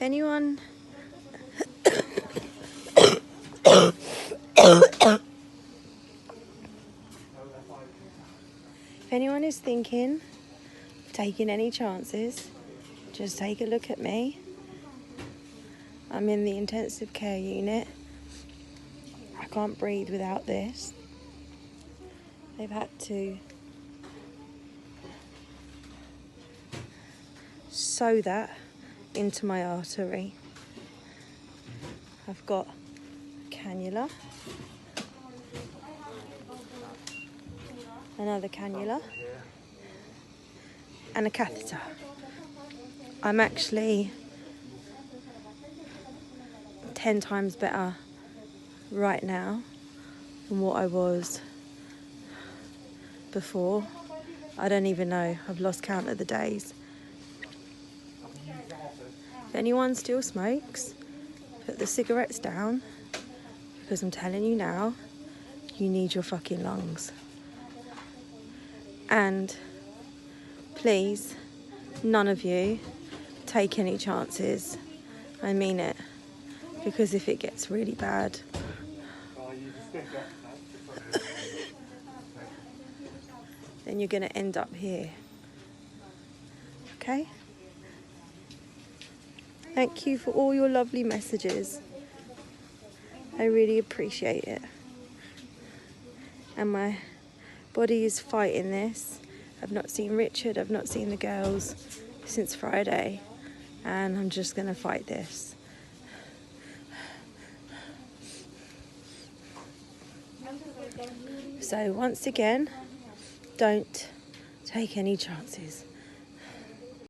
If anyone is thinking of taking any chances, just take a look at me. I'm in the intensive care unit. I can't breathe without this. They've had to sew that into my artery. I've got a cannula, another cannula, and a catheter. I'm actually 10 times better right now than what I was before. I don't even know. I've lost count of the days. If anyone still smokes, put the cigarettes down, because I'm telling you now, you need your fucking lungs. And please, none of you take any chances. I mean it. Because if it gets really bad, then you're going to end up here. Okay? Thank you for all your lovely messages. I really appreciate it. And my body is fighting this. I've not seen Richard, I've not seen the girls since Friday. And I'm just going to fight this. So once again, don't take any chances.